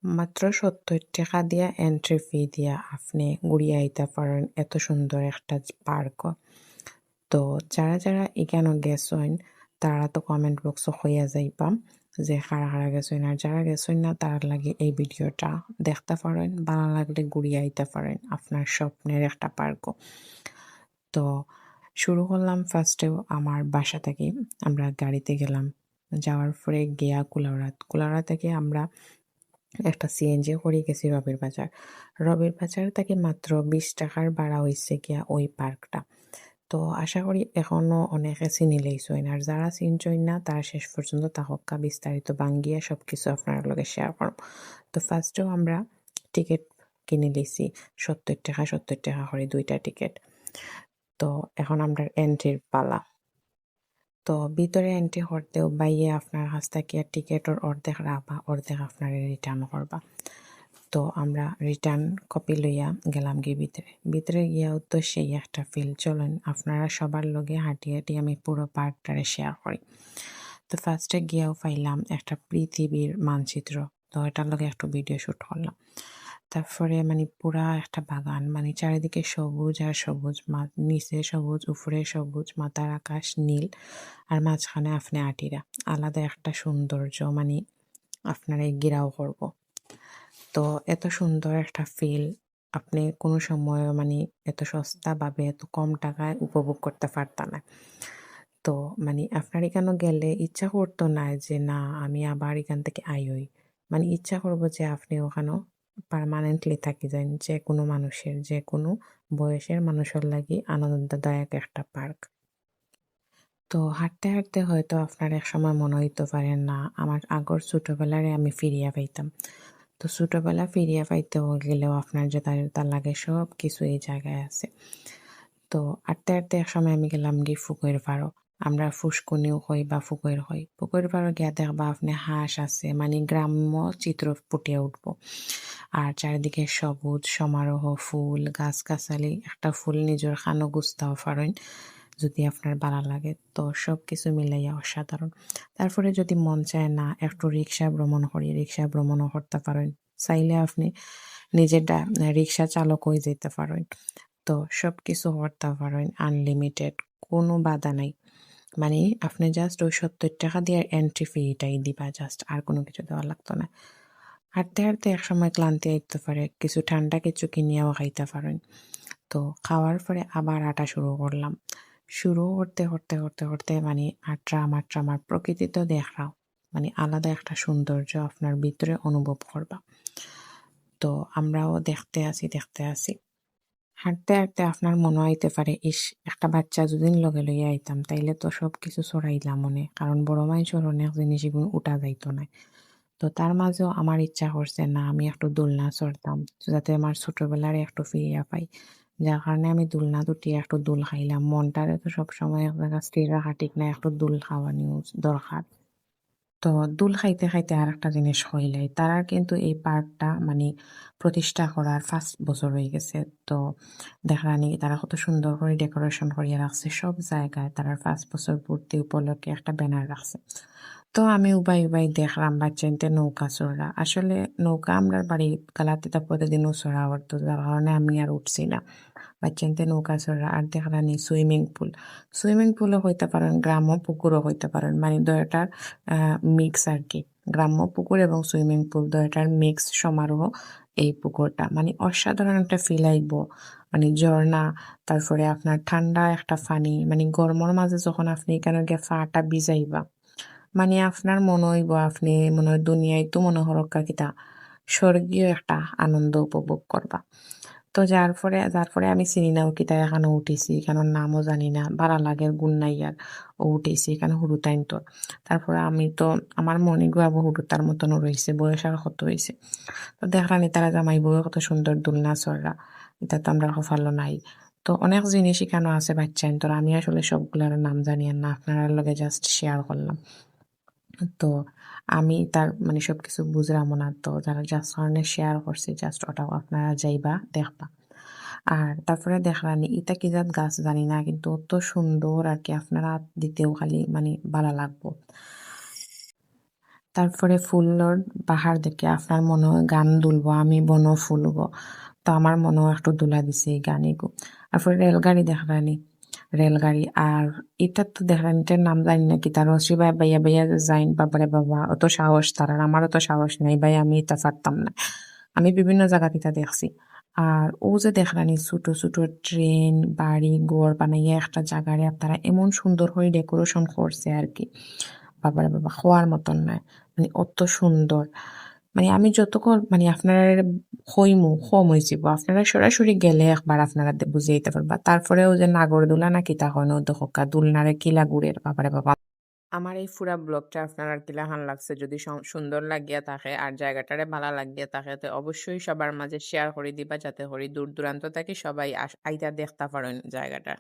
মাত্র ৭০ টাকা দিয়া এন্ট্রি ফি দিয়া আপনি ঘুরিয়ে আইতে পারেন এত সুন্দর একটা পার্ক। তো যারা এখানে গেছেন তারা তো কমেন্ট বক্স হইয়া যাইবা যে কারা গেছেন, আর যারা গেছেন না তার লাগে এই ভিডিওটা দেখতে পারেন, ভালো লাগলে ঘুরিয়ে আইতে পারেন আপনার স্বপ্নের একটা পার্ক। তো শুরু করলাম ফার্স্টেও আমার বাসা থেকে, আমরা গাড়িতে গেলাম, যাওয়ার পরে গিয়া কুলাউড়া থেকে আমরা একটা সিএনজি করে গেছি রবির বাজার থেকে মাত্র 20 টাকার ভাড়া হয়েছে গিয়া ওই পার্কটা। তো আশা করি এখনো অনেকে চিনি লইছেন, আর যারা চিনছেন না তারা শেষ পর্যন্ত তাহক্কা বিস্তারিত বাঙ্গিয়া সবকিছু আপনার লগে শেয়ার করব। তো ফার্স্টেও আমরা টিকিট কিনে লইছি 70 টাকা করে 2টা টিকিট। তো এখন আমরা এন্ট্রির পালা। তো ভিতরে এন্ট্রি করতেও বাইয়ে আপনার কাছ থেকে টিকেটের অর্ধেক রাখবা, অর্ধেক আপনার রিটার্ন করবা। তো আমরা রিটার্ন কপি লইয়া গেলাম গিয়ে ভিতরে গিয়াও তো সেই একটা ফিল। চলেন আপনারা সবার লগে হাঁটি আমি পুরো পার্কটারে শেয়ার করি। তো ফার্স্টে গিয়াও পাইলাম একটা পৃথিবীর মানচিত্র, তো এটার লগে একটু ভিডিও শ্যুট করলাম। তারপরে পুরা একটা বাগান, চারিদিকে সবুজ আর সবুজ, নিচে সবুজ, উপরে সবুজ, মাথার আকাশ নীল, আর মাঝখানে আপনি আটিরা আলাদা একটা সৌন্দর্য আপনারা গিরাও করব। তো এত সুন্দর একটা ফিল আপনি কোনো সময় এত সস্তাভাবে এত কম টাকায় উপভোগ করতে পারতা না। তো আপনার এখানে গেলে ইচ্ছা করতো না যে না আমি আবার এখান থেকে আইই, ইচ্ছা করবো যে আপনি ওখানে পার্মানেন্টলি থাকি যান। যে কোনো মানুষের, যে কোনো বয়সের মানুষের লাগি আনন্দদায়ক একটা পার্ক। তো হাঁটতে হাঁটতে হয়তো আপনার এক সময় মনে হইতে পারেন না আমার আগর ছোটবেলারে আমি ফিরিয়া পাইতাম। তো ছোটবেলা ফিরিয়া পাইতে গেলেও আপনার যে তার লাগে সব কিছু এই জায়গায় আছে। তো হাঁটতে হাঁটতে এক সময় আমি গেলাম গিয়ে ফুকইর পাড়ও, আমরা ফুসকুনিও হই বা ফুকইর হই। ফুকইর পাড়ও গিয়া দেখবা আপনি হাঁস আছে, গ্রাম্য চিত্র ফুটিয়ে উঠবো। আর চারিদিকে সবুজ সমারোহ, ফুল গাছগাছালি, একটা ফুল নিজের খানো গুছতাও পারেন যদি আপনার ভালো লাগে। তো সব কিছু মিলাইয়া অসাধারণ। তারপরে যদি মন চায় না একটু রিক্সা ভ্রমণও করতে পারেন, চাইলে আপনি নিজের রিক্সা চালক হয়ে যেতে পারেন। তো সব কিছু করতে পারেন আনলিমিটেড, কোনো বাধা নাই। আপনি জাস্ট ওই 70 টাকা দিয়ে এন্ট্রি ফিটাই দিবা, জাস্ট আর কোনো কিছু দেওয়া লাগতো না। হাঁটতে হাঁটতে এক সময় ক্লান্তি আইতে পারে, কিছু ঠান্ডা কিছু কিনিয়াও খাইতে পারেন। তো খাওয়ার পরে আবার হাঁটা শুরু করলাম। শুরু করতে আট্রাম প্রকৃতি তো দেখরাও, আলাদা একটা সৌন্দর্য আপনার ভিতরে অনুভব করবা। তো আমরাও দেখতে আসি। হাঁটতে হাঁটতে আপনার মনে হইতে পারে ইস একটা বাচ্চা যদি লগে লইয়া আইতাম তাইলে তো সব কিছু ছড়াইলাম মনে, কারণ বড় মানুষের অনেক জিনিস এগুলো উঠা যাইতো না। তো তার মাঝেও আমার ইচ্ছা করছে না আমি একটু দোলনা চড়তাম, যাতে আমার ছোটবেলার একটু ফিরিয়া পাই। যার কারণে আমি দোলনা দুটি একটু দোল খাইলাম। মনটারে তো সবসময় এক জায়গা স্থির রাখা ঠিক না, একটু দোল খাওয়া নিউজ দরকার। তো দোল খাইতে খাইতে আর একটা জিনিস হইলাই, তারা কিন্তু এই পার্কটা প্রতিষ্ঠা করার 1st বছর হয়ে গেছে। তো দেখলানি তারা কত সুন্দর করে ডেকোরেশন করিয়া রাখছে, সব জায়গায় তারা 1st বছর পূর্তি উপলক্ষে একটা ব্যানার রাখছে। তো আমি উবাই দেখলাম বাচ্চাইতে নৌকা চড়া। আসলে নৌকা আমরা বাড়ি গালাতিতে প্রতিদিনও চড়া হতো, যার কারণে আমি আর উঠছি না। বাচ্চাইতে নৌকা চড়া আর দেখলানি সুইমিং পুলও হইতে পারেন, গ্রাম্য পুকুরও হইতে পারেন, দুইটার মিক্স আর কি। গ্রাম্য পুকুর এবং সুইমিং পুল দুইটার মিক্স সমারোহ এই পুকুরটা। অসাধারণ একটা ফিল আইব। ঝর্ণা, তারপরে আপনার ঠান্ডা একটা পানি, গরমের মাঝে যখন আপনি এখানে গিয়ে ফাটা ভিজাইবা, আপনার মনে হইব আপনি মনে হয় দুনিয়ায় তো মনে হরক্কা কিতা স্বর্গীয় একটা আনন্দ উপভোগ করবা। তো যার পরে আমি চিনি না ও কিতা এখানে উঠেছি, এখানোর নামও জানি না, ভাড়া লাগে গুণ নাই আর ও উঠেছি এখানে হুড়ুতাইন তো। তারপরে আমি তো আমার মনে গুয়াবো হুড়ুতার মতনও রয়েছে, বয়স আর কত হয়েছে। তো দেখলানি তারা জামাই বউ কত সুন্দর দোলনা চড়া, এটা তো আমরা কপালও নাই। তো অনেক জিনিস এখানে আছে বাচ্চাইন, তো আমি আসলে সবগুলার নাম জানি না, আপনার লগে জাস্ট শেয়ার করলাম। তো আমি তার সবকিছু বুঝলাম না, তো যারা জাস্ট কারণে শেয়ার করছি, জাস্ট ওটাও আপনারা যাইবা দেখবা। আর তারপরে দেখলানি ইটা কি জাত গাছ জানি না, কিন্তু অত সুন্দর আর কি, আপনারা দিতেও খালি ভালো লাগবো। তারপরে ফুলর বাহার দেখে আপনার মনে হয় গান দুলবো, আমি বনও ফুলবো। তো আমার মনেও একটু দুলা দিছে এই গানিগু। তারপরে রেলগাড়ি দেখলানি, রেলগাড়ি আর এটার তো দেখলানি, এটার নাম জানি না কি, তার রসি ভাই বাইয়া বাইয়া যাইন, বাবারে বাবা অত সাহস তার, আর আমারও তো সাহস নাই ভাই, আমি এটা পারতাম না। আমি বিভিন্ন জায়গাতে এটা দেখছি। আর ও যে দেখলানি ছোট ছোট ট্রেন, বাড়ি ঘর বানাইয়া একটা জায়গারে আপনারা এমন সুন্দর করে ডেকোরেশন করছে আর কি, বাবারে বাবা হওয়ার মতন নয়। মানে অত সুন্দর, মানে আমি যতক্ষণ মানে আপনারা হইমু কম হয়েছিব, আপনারা সরাসরি গেলে একবার আপনারা বুঝাইতে পারবা। তারপরেও যে নাগরদোলা না কিতা হয় না দহকা দুলনারে কিলা গুড়ের, বাবারে বাবা। আমার এই পুরা ব্লগটা আপনার আর কিলা হান লাগছে, যদি সুন্দর লাগিয়া থাকে আর জায়গাটারে ভালো লাগিয়া থাকে তো অবশ্যই সবার মাঝে শেয়ার করে দিবা, যাতে করি দূর দূরান্ত থেকে সবাই আইতা দেখতে পারেন জায়গাটা।